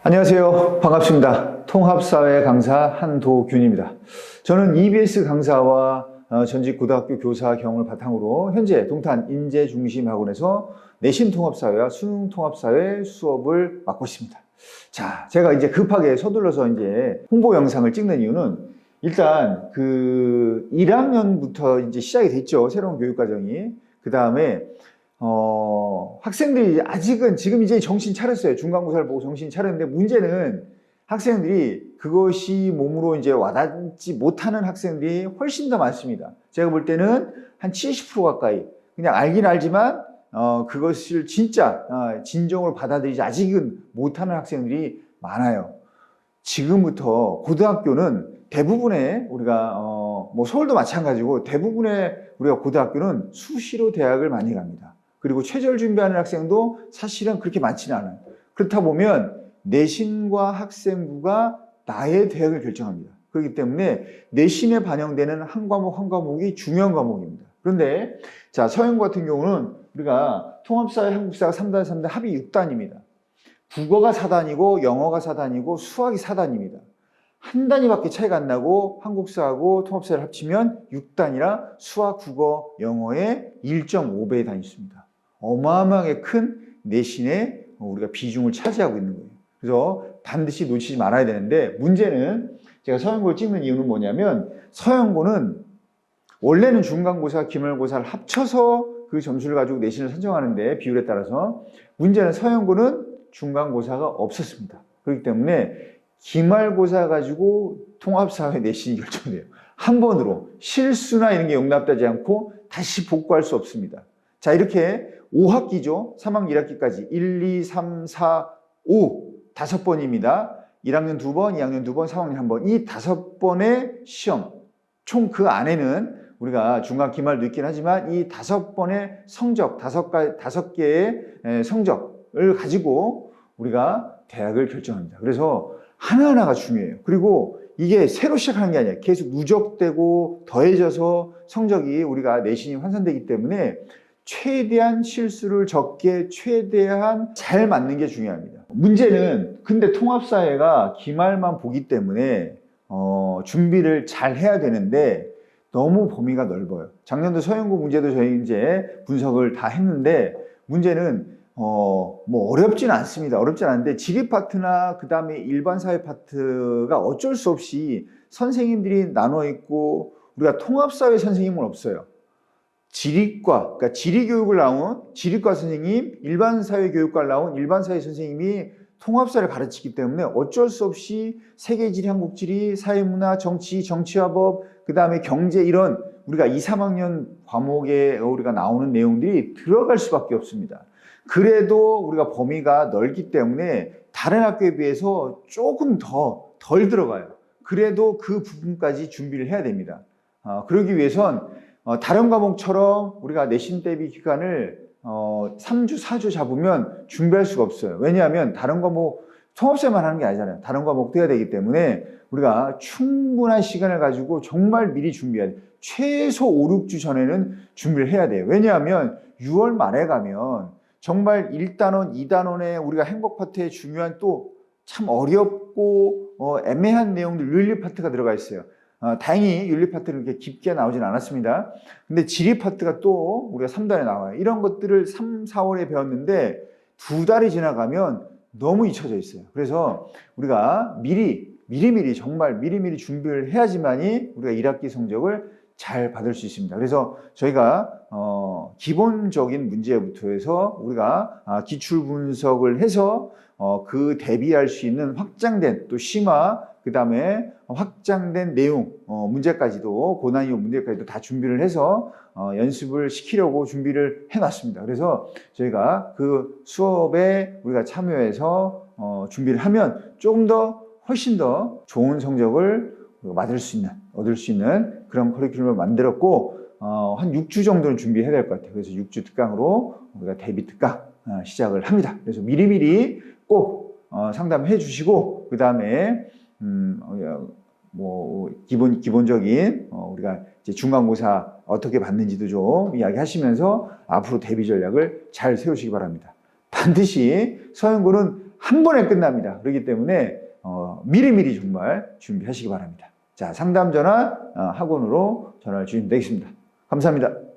안녕하세요. 반갑습니다. 통합사회 강사 한도균입니다. 저는 EBS 강사와 전직 고등학교 교사 경험을 바탕으로 현재 동탄 인재중심학원에서 내신 통합사회와 수능 통합사회 수업을 맡고 있습니다. 자, 제가 이제 급하게 서둘러서 이제 홍보 영상을 찍는 이유는 일단 1학년부터 이제 시작이 됐죠. 새로운 교육과정이. 그 다음에 학생들이 아직은 지금 이제 정신 차렸어요. 중간고사를 보고 정신 차렸는데 문제는 학생들이 그것이 몸으로 이제 와닿지 못하는 학생들이 훨씬 더 많습니다. 제가 볼 때는 한 70% 가까이 그냥 알긴 알지만 그것을 진짜 진정으로 받아들이지 아직은 못하는 학생들이 많아요. 지금부터 고등학교는 대부분의 우리가 뭐 서울도 마찬가지고 대부분의 우리가 고등학교는 수시로 대학을 많이 갑니다. 그리고 최저를 준비하는 학생도 사실은 그렇게 많지는 않아요. 그렇다 보면 내신과 학생부가 나의 대학을 결정합니다. 그렇기 때문에 내신에 반영되는 한 과목 한 과목이 중요한 과목입니다. 그런데 자, 서영고 같은 경우는 우리가 통합사회 한국사가 3단 3단 합이 6단입니다. 국어가 4단이고 영어가 4단이고 수학이 4단입니다. 한 단위밖에 차이가 안 나고 한국사하고 통합사회를 합치면 6단이라 수학, 국어, 영어의 1.5배의 단위 수입니다. 어마어마하게 큰 내신의 우리가 비중을 차지하고 있는 거예요. 그래서 반드시 놓치지 말아야 되는데 문제는 제가 서영고를 찍는 이유는 뭐냐면 서영고는 원래는 중간고사, 기말고사를 합쳐서 그 점수를 가지고 내신을 선정하는데 비율에 따라서 문제는 서영고는 중간고사가 없었습니다. 그렇기 때문에 기말고사 가지고 통합사회 내신이 결정돼요. 한 번으로 실수나 이런 게 용납되지 않고 다시 복구할 수 없습니다. 자, 이렇게 5학기죠. 3학년 1학기까지 1, 2, 3, 4, 5 5번입니다. 1학년 2번, 2학년 2번, 3학년 1번 이 5번의 시험 총 그 안에는 우리가 중간 기말도 있긴 하지만 이 5번의 성적 5개의 성적을 가지고 우리가 대학을 결정합니다. 그래서 하나하나가 중요해요. 그리고 이게 새로 시작하는 게 아니에요. 계속 누적되고 더해져서 성적이 우리가 내신이 환산되기 때문에 최대한 실수를 적게 최대한 잘 맞는 게 중요합니다. 문제는 근데 통합사회가 기말만 보기 때문에 준비를 잘 해야 되는데 너무 범위가 넓어요. 작년도 서영고 문제도 저희 이제 분석을 다 했는데 문제는 뭐 어렵진 않습니다. 어렵진 않은데 지리 파트나 그 다음에 일반 사회 파트가 어쩔 수 없이 선생님들이 나눠 있고 우리가 통합사회 선생님은 없어요. 지리과, 그러니까 지리교육을 나온 지리과 선생님, 일반 사회 교육과를 나온 일반 사회 선생님이 통합사를 가르치기 때문에 어쩔 수 없이 세계지리, 한국지리, 사회문화, 정치, 정치화법, 그 다음에 경제 이런 우리가 2, 3학년 과목에 우리가 나오는 내용들이 들어갈 수밖에 없습니다. 그래도 우리가 범위가 넓기 때문에 다른 학교에 비해서 조금 덜 들어가요. 그래도 그 부분까지 준비를 해야 됩니다. 그러기 위해선 다른 과목처럼 우리가 내신 대비 기간을 3주, 4주 잡으면 준비할 수가 없어요. 왜냐하면 다른 과목 통합사만 하는 게 아니잖아요. 다른 과목도 해야 되기 때문에 우리가 충분한 시간을 가지고 정말 미리 준비해야 돼요. 최소 5, 6주 전에는 준비를 해야 돼요. 왜냐하면 6월 말에 가면 정말 1단원, 2단원에 우리가 행복 파트에 중요한 또 참 어렵고 애매한 내용들 윤리 파트가 들어가 있어요. 다행히 윤리 파트는 그렇게 깊게 나오진 않았습니다. 근데 지리 파트가 또 우리가 3단에 나와요. 이런 것들을 3, 4월에 배웠는데 2달이 지나가면 너무 잊혀져 있어요. 그래서 우리가 미리미리 정말 미리미리 준비를 해야지만이 우리가 1학기 성적을 잘 받을 수 있습니다. 그래서 저희가 기본적인 문제부터 해서 우리가 기출 분석을 해서 그 대비할 수 있는 확장된 또 심화 그 다음에 확장된 내용 문제까지도 고난이도 문제까지도 다 준비를 해서 연습을 시키려고 준비를 해놨습니다. 그래서 저희가 그 수업에 우리가 참여해서 준비를 하면 조금 더 훨씬 더 좋은 성적을 얻을 수 있는 그런 커리큘럼을 만들었고 한 6주 정도는 준비해야 될 것 같아요. 그래서 6주 특강으로 우리가 대비 특강 시작을 합니다. 그래서 미리미리 꼭 상담해 주시고 그 다음에 뭐 기본적인 우리가 이제 중간고사 어떻게 받는지도 좀 이야기하시면서 앞으로 대비 전략을 잘 세우시기 바랍니다. 반드시 서영고는 한 번에 끝납니다. 그렇기 때문에 미리미리 정말 준비하시기 바랍니다. 자, 상담 전화 학원으로 전화를 주시면 되겠습니다. 감사합니다.